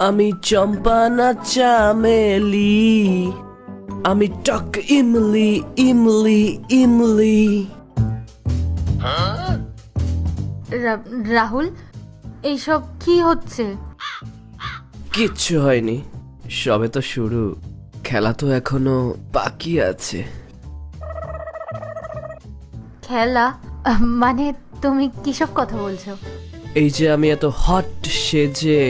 আমি চম্পা না চামেলি, আমি টক ইমলি ইমলি ইমলি। রাহুল, এইসব কি হচ্ছে? কিচ্ছু হয়নি, সবে তো শুরু, খেলা তো এখনো বাকি আছে। খেলা? মানে তুমি কিসব কথা বলছো? এই যে আমি এত হট সেজে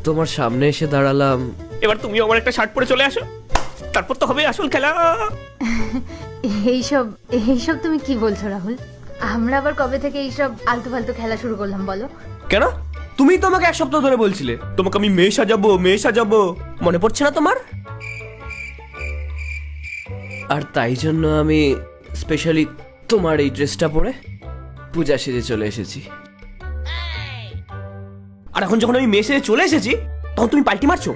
তোমার সামনে এসে দাঁড়ালাম, এবার তুমি আমার একটা শার্ট পরে চলে আসো, তারপর তো হবে আসল খেলা। এইসব এইসব তুমি কি বলছো রাহুল? আমরা আবার কবে থেকে এইসব আলতু ফালতু খেলা শুরু করলাম বলো? কেন? তুমি তো আমাকে এক সপ্তাহ ধরে বলছিলে তোমাকে আমি মেয়ে সাজাবো মেয়ে সাজাবো, মনে পড়ছে না তোমার? আর তাই জন্য আমি স্পেশালি তোমার এই ড্রেসটা পরে পূজা সেজে চলে এসেছি। আর এখন যখন আমি মেয়ে সেজে চলে এসেছি তখন তুমি পাল্টি মারছো।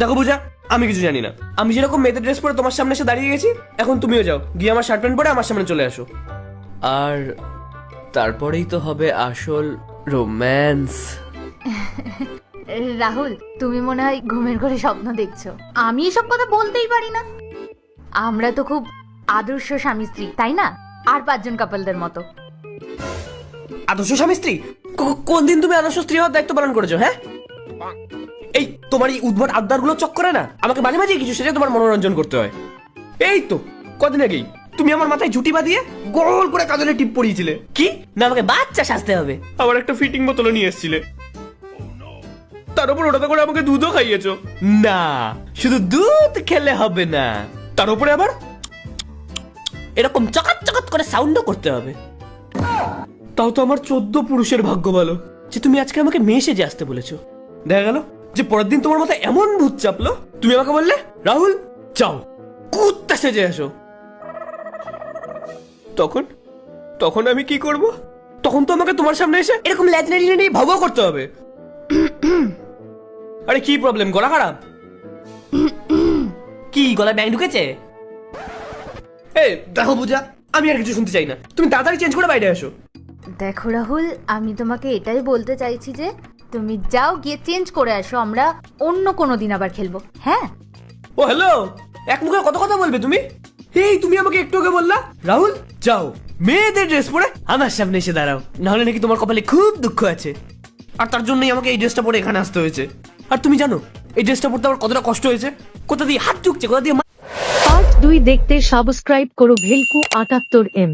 দেখো পূজা, আমি কিছু জানি না, আমি যেরকম মেয়েদের ড্রেস পরে তোমার সামনে এসে দাঁড়িয়ে গেছি, এখন তুমিও যাও গিয়ে আমার শার্ট প্যান্ট পরে আমার সামনে চলে আসো। আর তারপরেই তো হবে আসল রোম্যান্স। রাহুল, তুমি মনে হয় ঘুমের ঘরে স্বপ্ন দেখছো। আমি এসব কথা বলতেই পারি না। আমরা তো খুব আদর্শ স্বামী স্ত্রী, তাই না? আর 5 জন কাপলদের মতো। আদর্শ স্বামী স্ত্রী? কোন দিন তুমি আদর্শ স্ত্রী হওয়ার দায়িত্ব পালন করেছো? হ্যাঁ, এই তোমার এই উদ্ভট আবদার গুলো চক্করে না আমাকে মাঝে মাঝে কিছু সেটা তোমার মনোরঞ্জন করতে হয়। এই তো কদিন আগেই তুমি আমার মাথায় ঝুটি বাঁধিয়ে গোল করে কাজলে টিপ পরিয়েছিলে কি না আমাকে বাচ্চা সাজতে হবে, আবার একটা ফিটিং বোতলও নিয়ে এসেছিলে, তার উপর ওটাতে করে আমাকে দুধও খাইয়েছো। না, শুধু দুধ খেলে হবে না, তার উপরে আবার এরকম চকাত চকাত করে সাউন্ডও করতে হবে। তাও তো আমার 14 পুরুষের ভাগ্য ভালো যে তুমি আজকে আমাকে মেয়ে সেজে আসতে বলেছো। দেখা গেল যে পরের দিন তোমার মাথায় এমন ভূত চাপলো, তুমি আমাকে বললে রাহুল যাও কুত্তা সেজে আসো। তখন তখন আমি কি করব? তখন তো আমাকে তোমার সামনে এসে এরকম ল্যাজনারি নিয়ে ভাবও করতে হবে। আরে কি প্রবলেম, গলা খারাপ? কি গলায় ব্যাং ঢুকেছে? এই দেখো পূজা, আমি আর কিছু শুনতে চাই না, তুমি তাড়াতাড়ি চেঞ্জ করে বাইরে আসো। দেখো রাহুল, আমি তোমাকে এটাই বলতে চাইছি যে তুমি যাও গিয়ে চেঞ্জ করে আসো, আমরা অন্য কোনো দিন আবার খেলবো। হ্যাঁ। ও হ্যালো, এক মুখে কত কথা বলবে তুমি? এই তুমি আমাকে একটু আগে বললা রাহুল যাও মেয়েদের ড্রেস পরে আমার সামনে এসে দাঁড়াও, নাহলে নাকি তোমার কপালে খুব দুঃখ আছে, আর তার জন্যই আমাকে এই ড্রেসটা পরে এখানে আসতে হয়েছে। আর তুমি জানো এই ড্রেসটা পরতে আমার কতটা কষ্ট হয়েছে, কোথা দিয়ে হাত ঝুঁকছে, কোথা দিয়ে। পার্ট 2 দেখতে সাবস্ক্রাইব করো ভেলকু 78M।